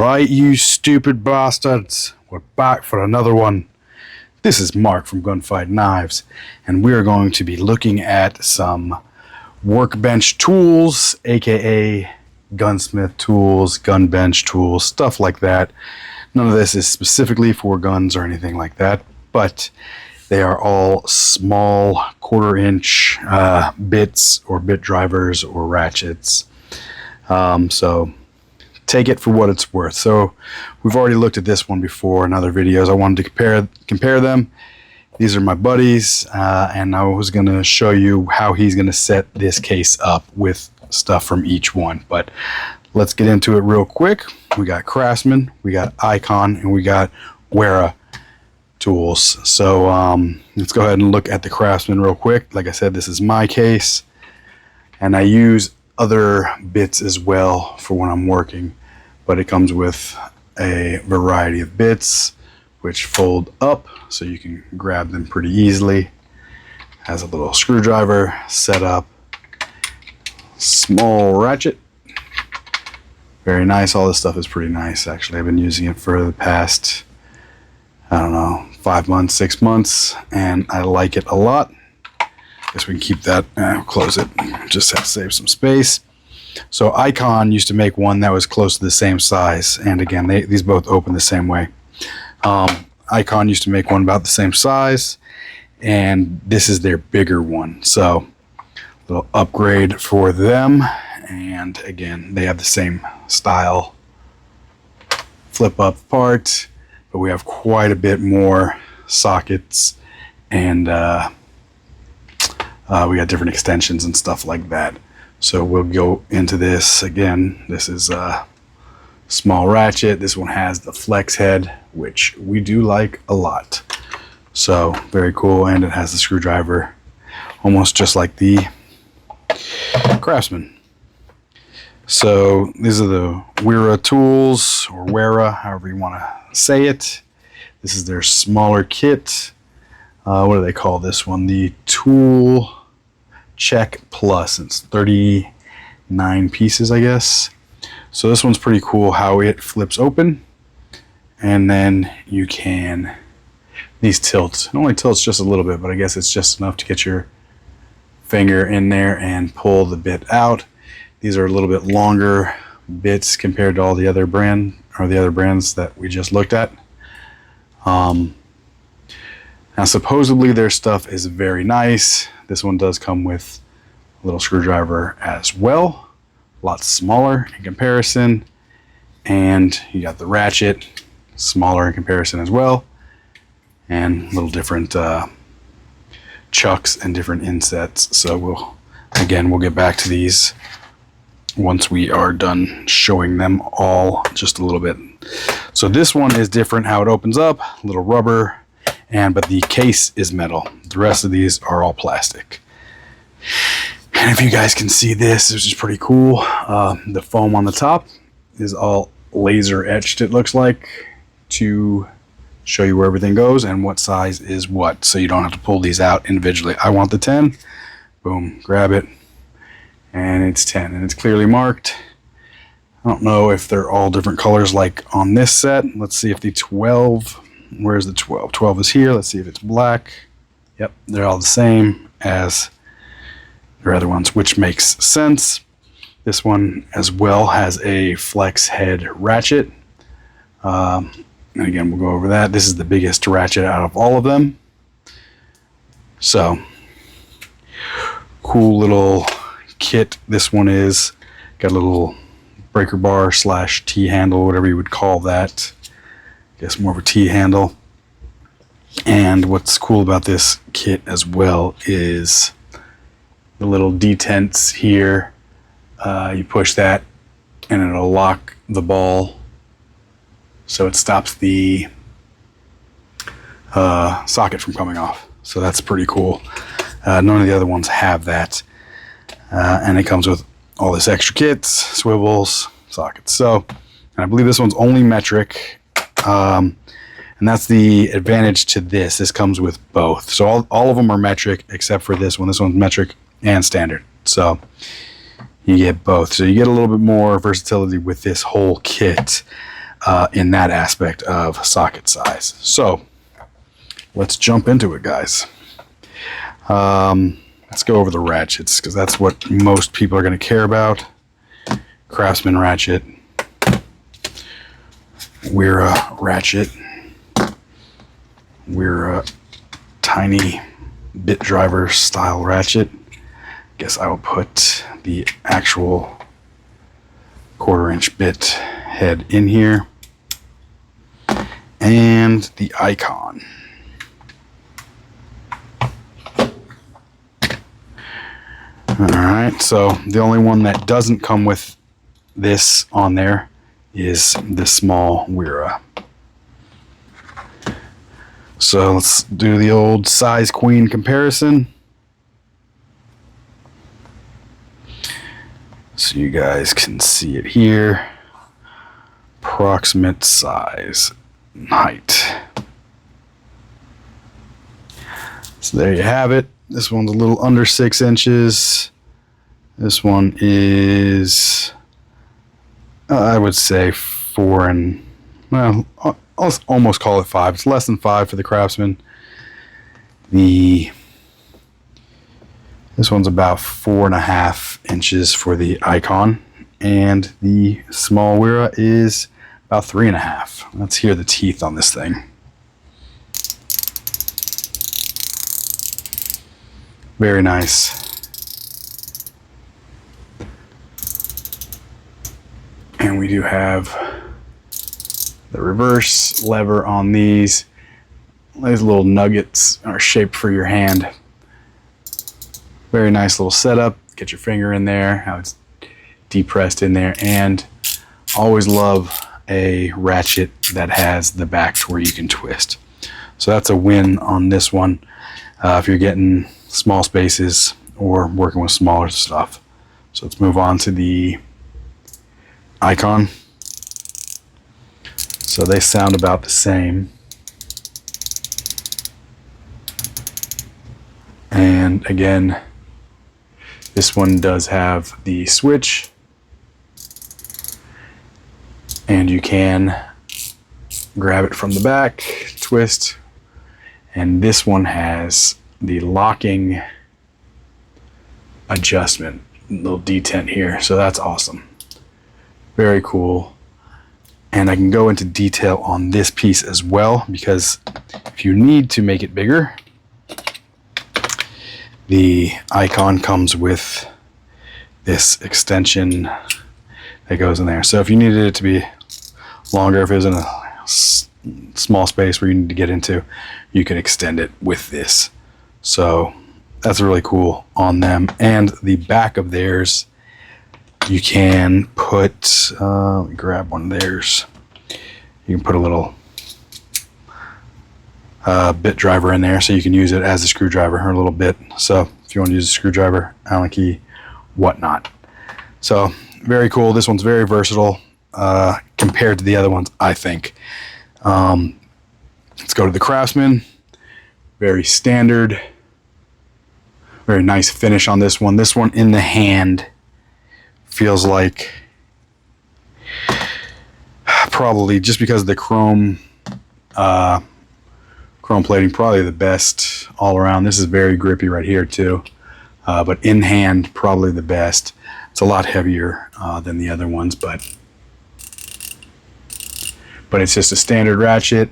Alright, you stupid bastards, we're back for another one. This is Mark from Gunfight Knives, and we are going to be looking at some workbench tools, aka gunsmith tools, gun bench tools, stuff like that. None of this is specifically for guns or anything like that, but they are all small 1/4 inch bits or bit drivers or ratchets. So take it for what it's worth. So we've already looked at this one before in other videos. I wanted to compare them. These are my buddies, and I was going to show you how he's going to set this case up with stuff from each one. But let's get into it real quick. We got Craftsman, we got Icon, and we got Wera tools. So let's go ahead and look at the Craftsman real quick. Like I said, this is my case, and I use other bits as well for when I'm working, but it comes with a variety of bits which fold up so you can grab them pretty easily. Has a little screwdriver set up, small ratchet, very nice. All this stuff is pretty nice actually. I've been using it for the past, I don't know, 5 months, 6 months, and I like it a lot. Guess we can keep that, close it, just have to save some space. So Icon used to make one that was close to the same size, and again, these both open the same way. Icon used to make one about the same size, and this is their bigger one, so a little upgrade for them. And again, they have the same style flip up part, but we have quite a bit more sockets, and we got different extensions and stuff like that. So we'll go into this again. This is a small ratchet. This one has the flex head, which we do like a lot. So very cool, and it has the screwdriver, almost just like the Craftsman. So these are the Wera tools, or Wera, however you want to say it. This is their smaller kit. What do they call this one? The Tool Check Plus. It's 39 pieces, I guess. So this one's pretty cool how it flips open, and then you can, these tilt. It only tilts just a little bit, but I guess it's just enough to get your finger in there and pull the bit out. These are a little bit longer bits compared to all the other brands that we just looked at. Now supposedly their stuff is very nice. This one does come with a little screwdriver as well, a lot smaller in comparison, and you got the ratchet, smaller in comparison as well, and little different chucks and different insets. So we'll get back to these once we are done showing them all just a little bit. So this one is different how it opens up, a little rubber, but the case is metal. The rest of these are all plastic. And if you guys can see this is pretty cool. The foam on the top is all laser etched, it looks like, to show you where everything goes and what size is what, so you don't have to pull these out individually. I want the 10, boom, grab it, and it's 10, and it's clearly marked. I don't know if they're all different colors like on this set. Let's see if the 12, where's the 12? 12 is here. Let's see if it's black. Yep, they're all the same as their other ones, which makes sense. This one as well has a flex head ratchet. And again, we'll go over that. This is the biggest ratchet out of all of them. So, cool little kit this one is. Got a little breaker bar / T-handle, whatever you would call that. I guess more of a T-handle. And what's cool about this kit as well is the little detents here. You push that and it'll lock the ball, so it stops the socket from coming off. So that's pretty cool. None of the other ones have that. And it comes with all this extra kits, swivels, sockets. So, and I believe this one's only metric. And that's the advantage to this. This comes with both. So all of them are metric except for this one. This one's metric and standard. So you get both. So you get a little bit more versatility with this whole kit. in that aspect of socket size. So let's jump into it, guys. Let's go over the ratchets, because that's what most people are going to care about. Craftsman ratchet, Wera ratchet, Wera tiny bit driver style ratchet. Guess I will put the actual 1/4-inch bit head in here, and the icon. Alright, so the only one that doesn't come with this on there is this small Wera. So let's do the old size queen comparison, so you guys can see it here. Approximate size and height. So there you have it. This one's a little under 6 inches. This one is, I would say 4 and, well, I'll almost call it 5. It's less than 5 for the Craftsman. This one's about 4.5 inches for the icon, and the small Wera is about 3.5. Let's hear the teeth on this thing. Very nice. And we do have the reverse lever on these. These little nuggets are shaped for your hand. Very nice little setup. Get your finger in there, how it's depressed in there. And always love a ratchet that has the back to where you can twist. So that's a win on this one if you're getting small spaces or working with smaller stuff. So let's move on to the icon. So they sound about the same. And again, this one does have the switch, and you can grab it from the back, twist, and this one has the locking adjustment, little detent here, so that's awesome. Very cool. And I can go into detail on this piece as well, because if you need to make it bigger, the icon comes with this extension that goes in there. So if you needed it to be longer, if it was in a small space where you need to get into, you can extend it with this. So that's really cool on them. And the back of theirs, you can put, let me grab one of theirs. You can put a little bit driver in there, so you can use it as a screwdriver or a little bit. So if you want to use a screwdriver, Allen key, whatnot. So very cool. This one's very versatile compared to the other ones, I think. Let's go to the Craftsman. Very standard. Very nice finish on this one. This one in the hand feels like, probably just because of the chrome plating, probably the best all around. This is very grippy right here too, but in hand probably the best. It's a lot heavier than the other ones, but it's just a standard ratchet.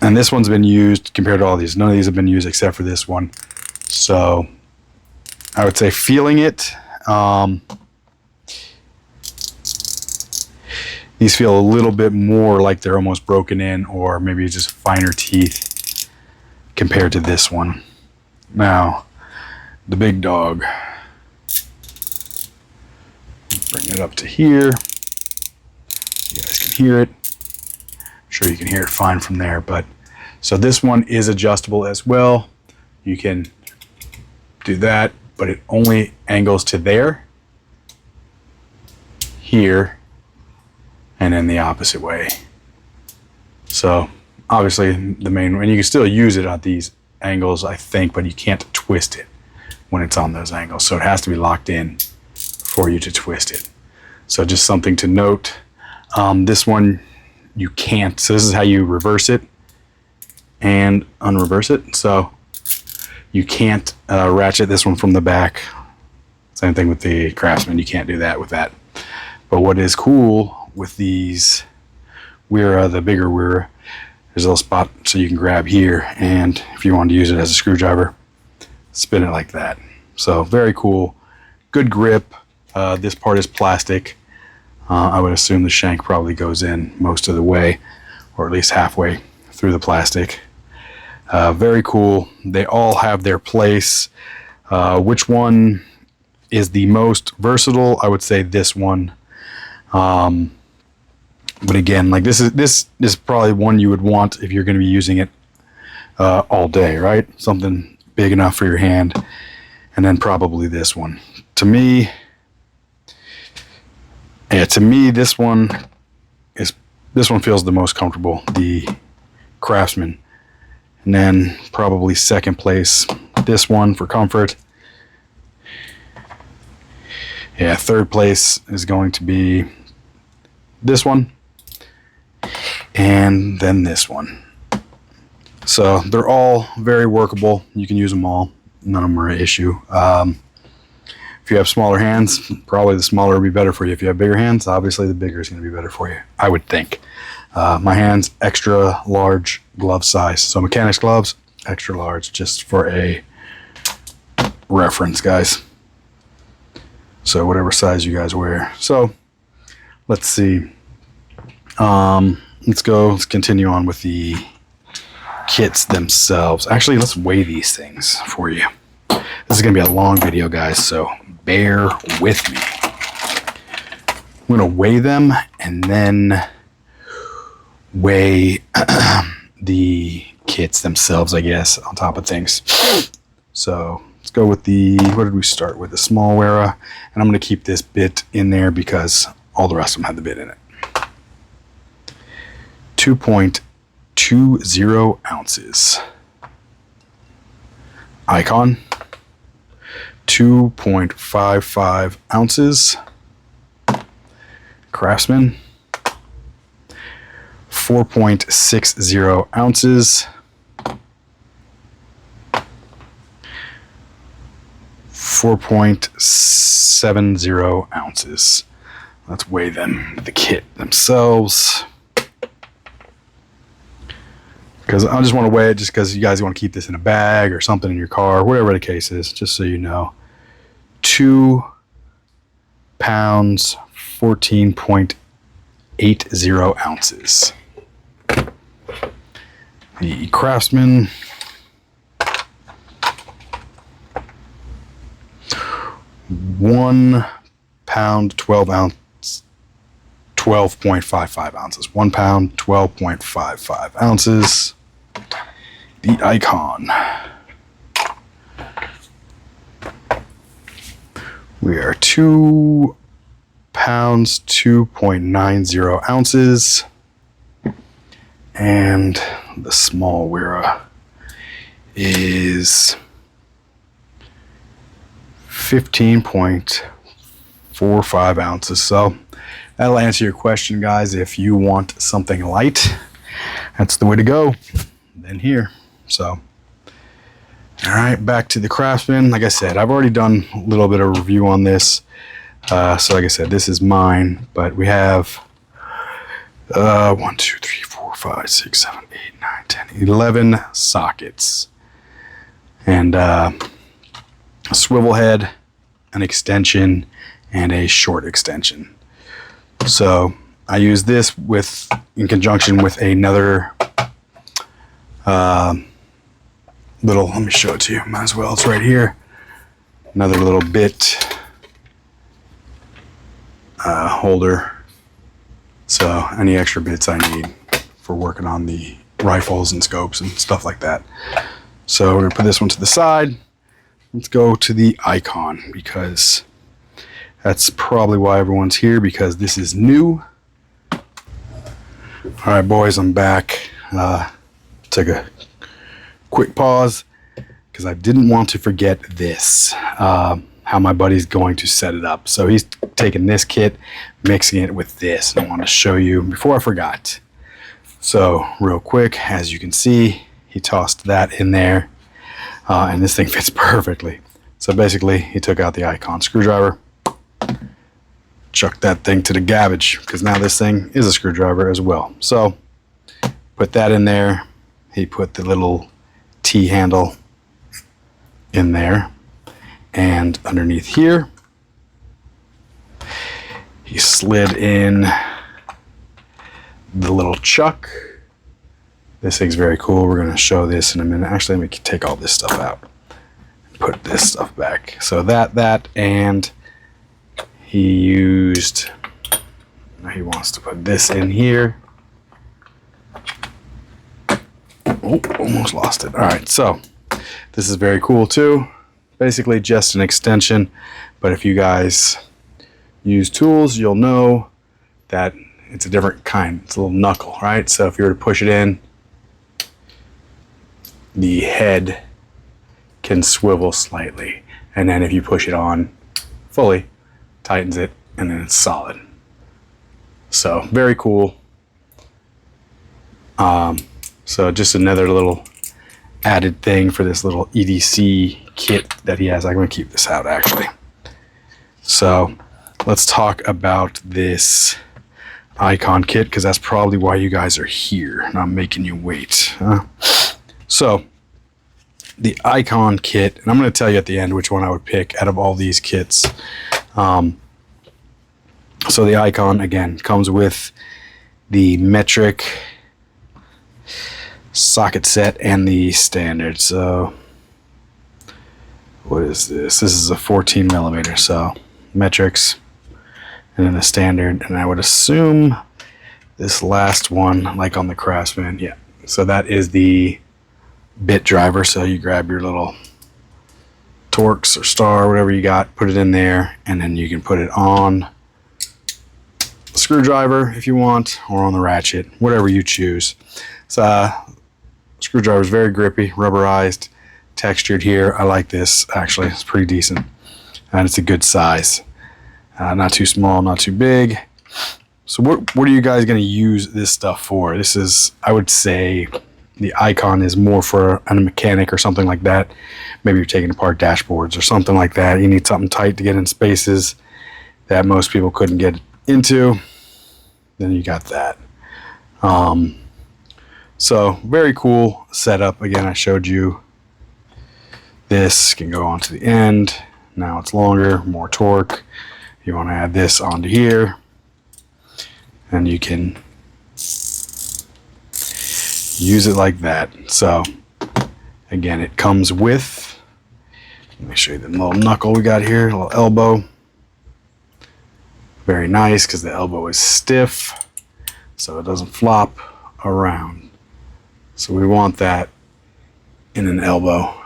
And this one's been used compared to all these. None of these have been used except for this one. So I would say feeling it, these feel a little bit more like they're almost broken in, or maybe just finer teeth compared to this one. Now, the big dog. Bring it up to here. You guys can hear it. I'm sure you can hear it fine from there, but so this one is adjustable as well. You can do that, but it only angles to there, here, and then the opposite way. So obviously the main, and you can still use it at these angles, I think, but you can't twist it when it's on those angles. So it has to be locked in for you to twist it. So just something to note. This one you can't. So this is how you reverse it and unreverse it. So you can't ratchet this one from the back. Same thing with the Craftsman. You can't do that with that. But what is cool with these Wera, the bigger Wera, there's a little spot so you can grab here, and if you want to use it as a screwdriver, spin it like that. So very cool. Good grip. This part is plastic. I would assume the shank probably goes in most of the way, or at least halfway through the plastic. Very cool. They all have their place. Which one is the most versatile? I would say this one. But again, like this is probably one you would want if you're going to be using it all day, right? Something big enough for your hand. And then probably this one. To me, this one feels the most comfortable, the Craftsman. And then probably second place, this one for comfort. Yeah, third place is going to be this one. And then this one. So they're all very workable. You can use them all. None of them are an issue. If you have smaller hands, probably the smaller will be better for you. If you have bigger hands, obviously the bigger is going to be better for you, I would think. My hands, extra large glove size. So mechanics gloves, extra large, just for a reference, guys. So whatever size you guys wear. So let's see. Let's continue on with the kits themselves. Actually, let's weigh these things for you. This is going to be a long video, guys, so bear with me. I'm going to weigh them and then weigh the kits themselves, I guess, on top of things. So let's go with what did we start with? The small Wera. And I'm going to keep this bit in there because all the rest of them have the bit in it. 2.20 ounces. Icon, 2.55 ounces. Craftsman, 4.60 ounces. 4.70 ounces. Let's weigh them, the kit themselves. Because I just want to weigh it just because you guys want to keep this in a bag or something in your car, whatever the case is, just so you know. 2 pounds, 14.80 ounces. The Craftsman, 1 pound, 12 ounce, 12.55 ounces. 1 pound, 12.55 ounces. The Icon. We are 2 pounds, 2.90 ounces. And the small Wera is 15.45 ounces. So that'll answer your question, guys. If you want something light, that's the way to go. Then here. So, all right, back to the Craftsman. Like I said, I've already done a little bit of review on this. So like I said, this is mine, but we have 1, 2, 3, 4, 5, 6, 7, 8, 9, 10, 11 sockets. And a swivel head, an extension, and a short extension. So I use this in conjunction with another let me show it to you, might as well, it's right here. Another little bit holder. So any extra bits I need for working on the rifles and scopes and stuff like that. So we're gonna put this one to the side. Let's go to the Icon because that's probably why everyone's here, because this is new. All right, boys, I'm back. Took a quick pause because I didn't want to forget this, how my buddy's going to set it up. So he's taking this kit, mixing it with this. And I want to show you before I forgot. So real quick, as you can see, he tossed that in there, and this thing fits perfectly. So basically, he took out the icon screwdriver, chucked that thing to the garbage, because now this thing is a screwdriver as well. So put that in there. He put the little T handle in there, and underneath here he slid in the little chuck. This thing's very cool. We're going to show this in a minute. Actually, let me take all this stuff out, put this stuff back. So that and he wants to put this in here. Oh, almost lost it. All right, so this is very cool too. Basically just an extension, but if you guys use tools, you'll know that it's a different kind. It's a little knuckle, right? So if you were to push it in, the head can swivel slightly, and then if you push it on fully, tightens it, and then it's solid. So very cool. So just another little added thing for this little EDC kit that he has. I'm going to keep this out actually. So let's talk about this icon kit, because that's probably why you guys are here and I'm making you wait. So the icon kit, and I'm going to tell you at the end which one I would pick out of all these kits. So the icon, again, comes with the metric socket set and the standard. So what is this? This is a 14 millimeter, so metrics and then the standard, and I would assume this last one, like on the Craftsman, yeah, so that is the bit driver. So you grab your little Torx or Star, whatever you got, put it in there, and then you can put it on the screwdriver if you want, or on the ratchet, whatever you choose. So screwdriver is very grippy, rubberized, textured here. I like this actually. It's pretty decent, and it's a good size. Not too small, not too big. So what are you guys going to use this stuff for? This is, I would say, the icon is more for a mechanic or something like that. Maybe you're taking apart dashboards or something like that. You need something tight to get in spaces that most people couldn't get into. Then you got that. So very cool setup. Again, I showed you this can go onto the end. Now it's longer, more torque. You want to add this onto here, and you can use it like that. So again, it comes with, let me show you the little knuckle we got here, a little elbow. Very nice, because the elbow is stiff so it doesn't flop around. So we want that in an elbow.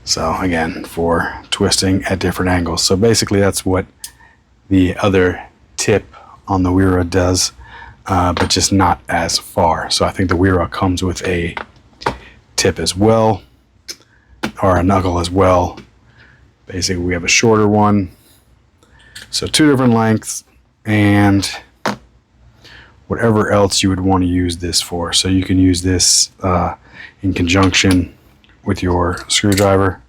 So again, for twisting at different angles. So basically that's what the other tip on the Wera does, but just not as far. So I think the Wera comes with a tip as well, or a knuckle as well. Basically we have a shorter one. So two different lengths, and whatever else you would want to use this for. So you can use this in conjunction with your screwdriver.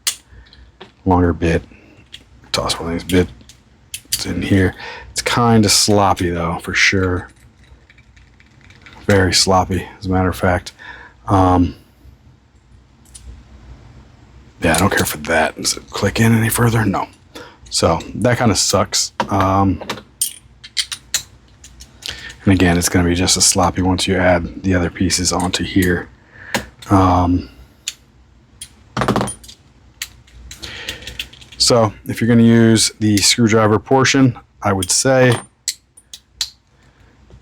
Longer bit. Toss one of these bits in here. It's kind of sloppy though, for sure. Very sloppy, as a matter of fact. Yeah, I don't care for that. Does it click in any further? No. So that kind of sucks. And again, it's going to be just as sloppy once you add the other pieces onto here. So if you're going to use the screwdriver portion, I would say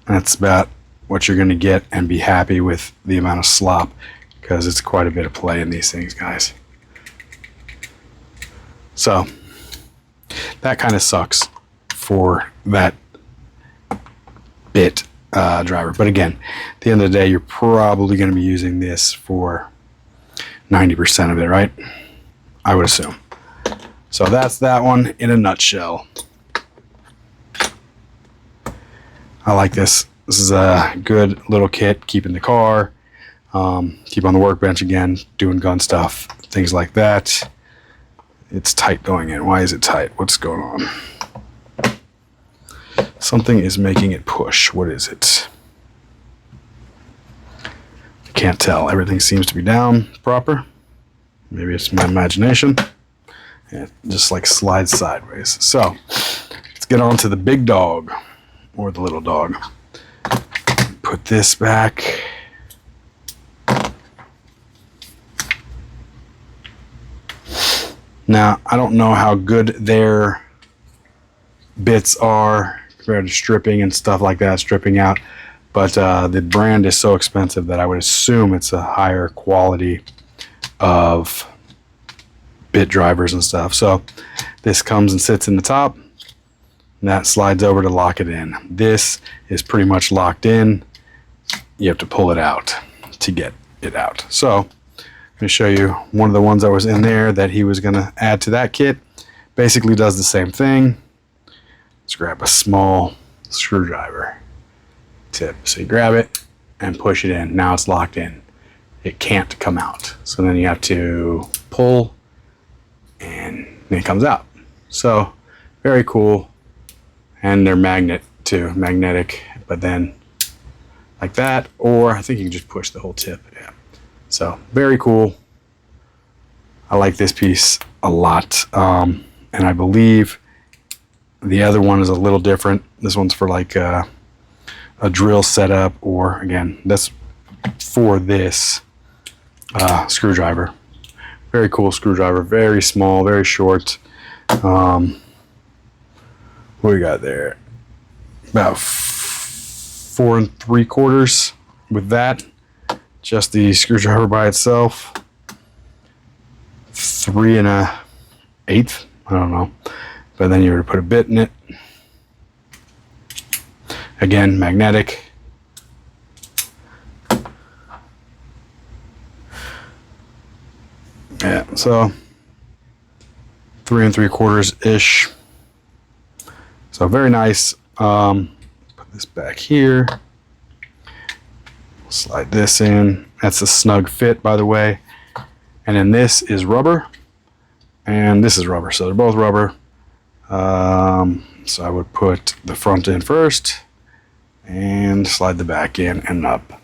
that's about what you're going to get, and be happy with the amount of slop, because it's quite a bit of play in these things, guys. So that kind of sucks for that bit driver. But again, at the end of the day, you're probably going to be using this for 90% of it, right? I would assume. So that's that one in a nutshell. I like this. This is a good little kit, keep in the car, keep on the workbench again, doing gun stuff, things like that. It's tight going in. Why is it tight? What's going on? Something is making it push. What is it? I can't tell. Everything seems to be down proper. Maybe it's my imagination. It just like slides sideways. So let's get on to the big dog. Or the little dog. Put this back. Now, I don't know how good their bits are compared to stripping and stuff like that, stripping out, but the brand is so expensive that I would assume it's a higher quality of bit drivers and stuff. So this comes and sits in the top. And that slides over to lock it in. This is pretty much locked in. You have to pull it out to get it out. So let me show you one of the ones that was in there that he was going to add to that kit. Basically does the same thing. Let's grab a small screwdriver tip. So you grab it and push it in. Now it's locked in. It can't come out. So then you have to pull and then it comes out. So very cool. And they're magnetic, but then like that, or I think you can just push the whole tip. Yeah. So very cool. I like this piece a lot. And I believe the other one is a little different. This one's for like a drill setup, or again, that's for this screwdriver. Very cool screwdriver, very small, very short. What we got there? About 4 3/4 with that. Just the screwdriver by itself. 3 1/8. I don't know. But then you were to put a bit in it. Again, magnetic. Yeah, so 3 3/4-ish. So very nice. Put this back here. Slide this in. That's a snug fit, by the way. And then this is rubber. And this is rubber. So they're both rubber. So I would put the front in first. And slide the back in and up.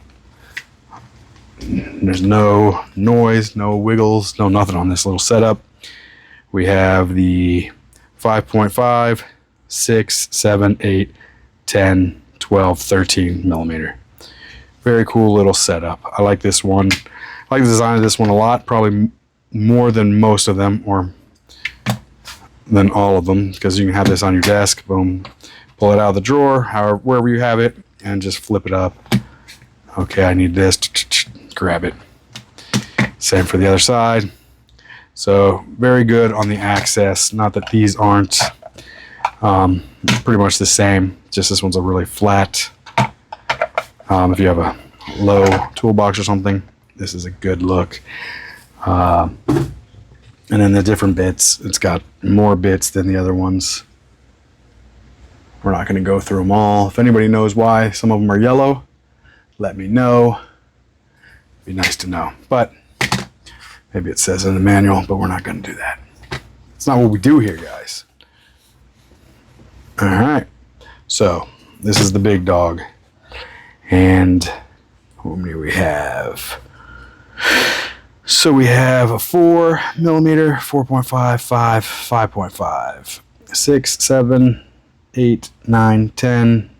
There's no noise, no wiggles, no nothing on this little setup. We have the 5.5. 6, 7, 8, 10, 12, 13 millimeter. Very cool little setup. I like this one. I like the design of this one a lot, probably more than most of them, or than all of them, because you can have this on your desk, boom, pull it out of the drawer, however, wherever you have it, and just flip it up. Okay, I need this, grab it. Same for the other side. So very good on the access. Not that these aren't. Pretty much the same, just this one's a really flat. If you have a low toolbox or something, this is a good look. And then the different bits, it's got more bits than the other ones. We're not going to go through them all. If anybody knows why some of them are yellow, let me know. It'd be nice to know. But maybe it says in the manual, but we're not going to do that. It's not what we do here, guys. All right, so this is the big dog, and how many we have? So we have a 4 millimeter, 4.5, 5, 5.5, 6, 7, 8, 9, 10,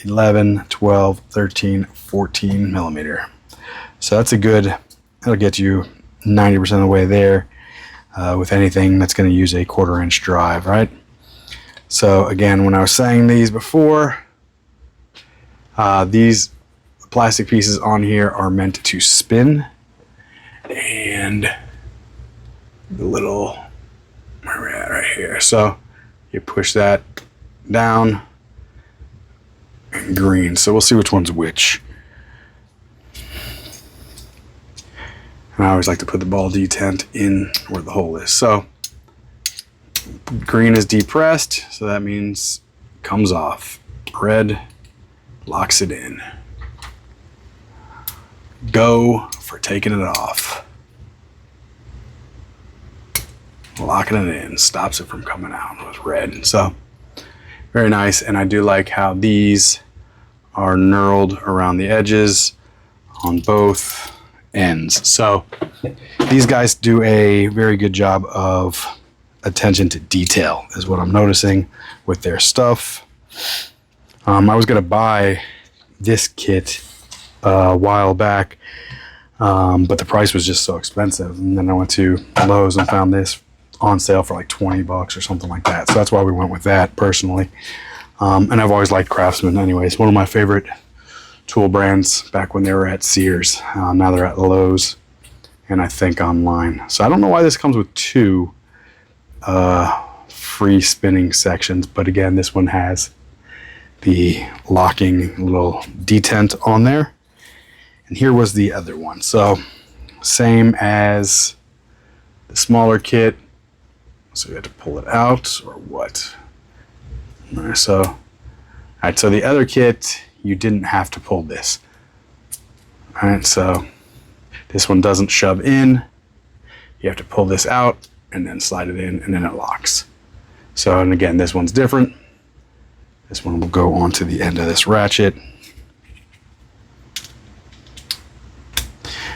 11, 12, 13, 14 millimeter. So that's a good, that'll get you 90% of the way there with anything that's going to use a 1/4 inch drive, right? So again, when I was saying these before, these plastic pieces on here are meant to spin, and the little, where we're at right here. So you push that down, and green. So we'll see which one's which. And I always like to put the ball detent in where the hole is. So Green is depressed, so that means it comes off. Red locks it in. Go for taking it off. Locking it in stops it from coming out with red. So very nice, and I do like how these are knurled around the edges on both ends. So these guys do a very good job of attention to detail is what I'm noticing with their stuff. I was going to buy this kit a while back, but the price was just so expensive, and then I went to Lowe's and found this on sale for like 20 bucks or something like that. So that's why we went with that personally. And I've always liked Craftsman anyways. One of my favorite tool brands back when they were at Sears. Now they're at Lowe's and I think online. So I don't know why this comes with two free spinning sections, but again, this one has the locking little detent on there. And here was the other one. So same as the smaller kit. So we had to pull it out or what? All right, so the other kit, you didn't have to pull this. All right, so this one doesn't shove in. You have to pull this out and then slide it in, and then it locks. So, and again, this one's different. This one will go onto the end of this ratchet.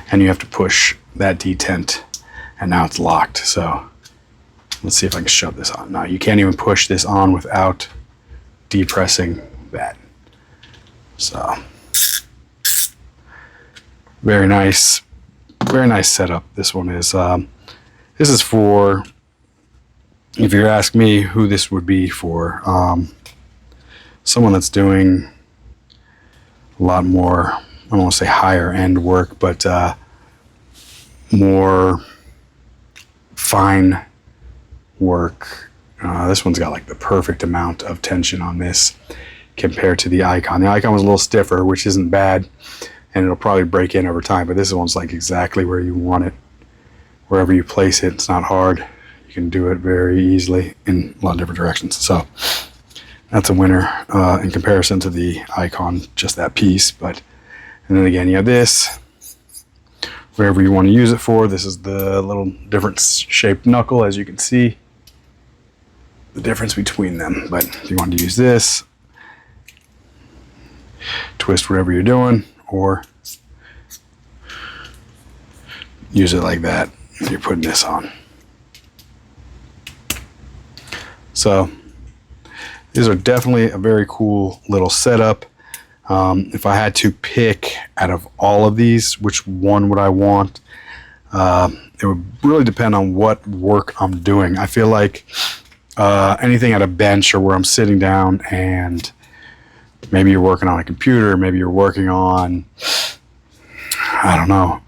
And you have to push that detent, and now it's locked. So let's see if I can shove this on. Now, you can't even push this on without depressing that. So, very nice setup. This one is, this is for, if you ask me who this would be for, someone that's doing a lot more, I don't want to say higher end work, but more fine work. This one's got like the perfect amount of tension on this compared to the Icon. The Icon was a little stiffer, which isn't bad, and it'll probably break in over time, but this one's like exactly where you want it. Wherever you place it, it's not hard. You can do it very easily in a lot of different directions. So that's a winner in comparison to the Icon, just that piece. But, and then again, you have this, wherever you want to use it for. This is the little different shaped knuckle, as you can see the difference between them. But if you want to use this, twist whatever you're doing, or use it like that if you're putting this on. So these are definitely a very cool little setup. If I had to pick out of all of these, which one would I want? It would really depend on what work I'm doing. I feel like anything at a bench or where I'm sitting down and maybe you're working on a computer, maybe you're working on, I don't know.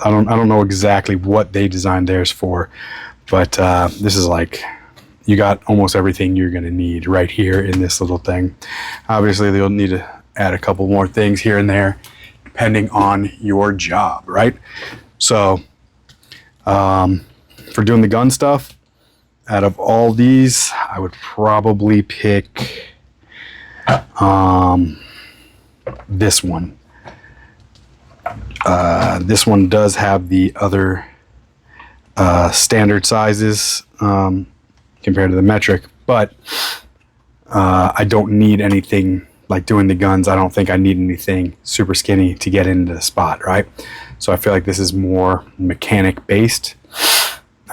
I don't know exactly what they designed theirs for, but this is like, you got almost everything you're going to need right here in this little thing. Obviously, they'll need to add a couple more things here and there, depending on your job, right? So, for doing the gun stuff, out of all these, I would probably pick this one. This one does have the other standard sizes compared to the metric, but I don't need anything like doing the guns. I don't think I need anything super skinny to get into the spot, right? So I feel like this is more mechanic based.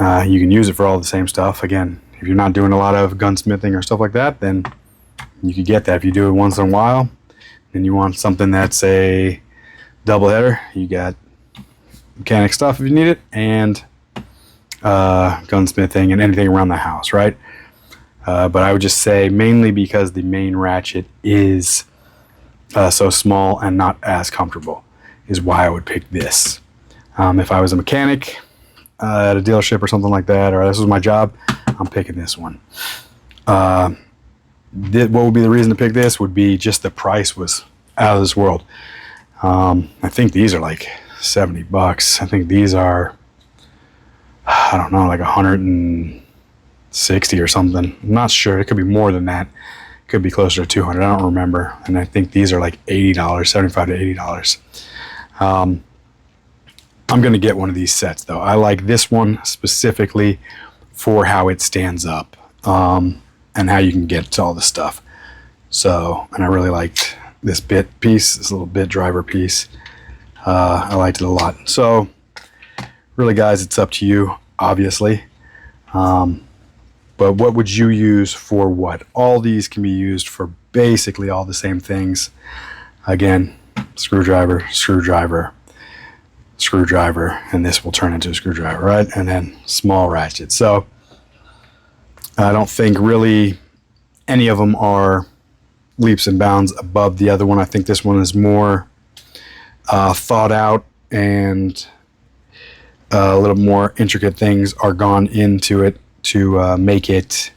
You can use it for all the same stuff. Again, if you're not doing a lot of gunsmithing or stuff like that, then you could get that. If you do it once in a while and you want something that's a double header, you got mechanic stuff if you need it, and gunsmithing and anything around the house, right? But I would just say mainly because the main ratchet is so small and not as comfortable is why I would pick this. If I was a mechanic at a dealership or something like that, or this was my job, I'm picking this one. What would be the reason to pick this would be just the price was out of this world. I think these are like 70 bucks. I think these are, I don't know, like 100 and $60 or something. I'm not sure. It could be more than that. It could be closer to $200. I don't remember. And I think these are like $80, $75 to $80. I'm going to get one of these sets though. I like this one specifically for how it stands up, and how you can get to all the stuff. So, and I really liked this bit piece, this little bit driver piece. I liked it a lot. So really guys, it's up to you, obviously. But what would you use for what? All these can be used for basically all the same things. Again, screwdriver, screwdriver, screwdriver, and this will turn into a screwdriver, right? And then small ratchet. So I don't think really any of them are leaps and bounds above the other one. I think this one is more thought out, and a little more intricate things are gone into it to make it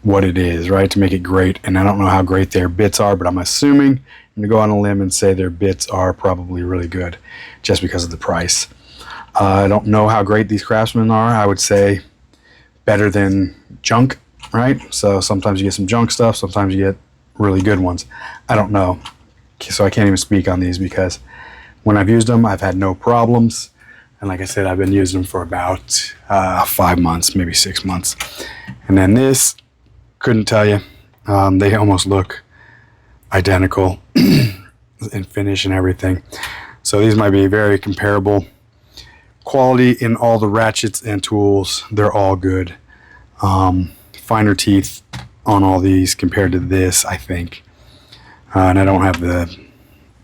what it is, right? To make it great. And I don't know how great their bits are, but I'm assuming, I'm going to go on a limb and say their bits are probably really good just because of the price. I don't know how great these Craftsman are. I would say better than junk, right? So sometimes you get some junk stuff, sometimes you get really good ones. I don't know. So I can't even speak on these because when I've used them, I've had no problems. And like I said, I've been using them for about 5 months, maybe 6 months. And then this, couldn't tell you. They almost look identical in finish and everything. So these might be very comparable. Quality in all the ratchets and tools, they're all good. Finer teeth on all these compared to this, I think. And I don't have the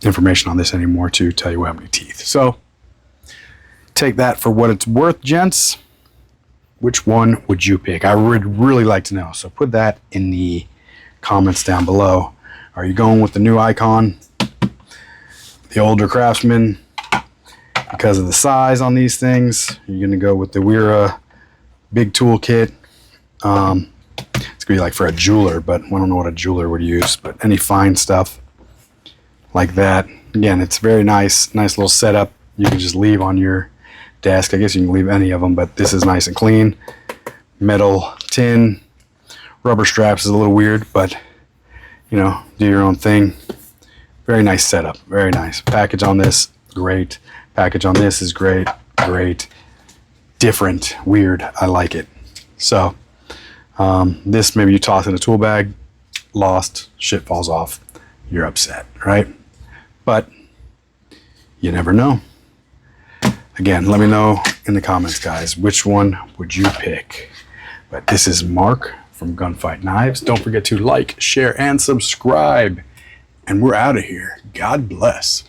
information on this anymore to tell you how many teeth. So take that for what it's worth, gents. Which one would you pick? I would really like to know. So put that in the comments down below. Are you going with the new Icon, the older Craftsman, because of the size on these things? You're going to go with the Wera big tool kit. It's going to be like for a jeweler, but I don't know what a jeweler would use. But any fine stuff like that. Again, it's very nice. Nice little setup. You can just leave on your desk. I guess you can leave any of them, but this is nice and clean. Metal tin. Rubber straps is a little weird, but you know, do your own thing. Very nice setup. Very nice. Package on this, great. Package on this is great. Great. Different. Weird. I like it. So this maybe you toss in a tool bag, lost, shit falls off, you're upset, right? But you never know. Again, let me know in the comments, guys, which one would you pick? But this is Mark from Gunfight Knives. Don't forget to like, share, and subscribe. And we're out of here. God bless.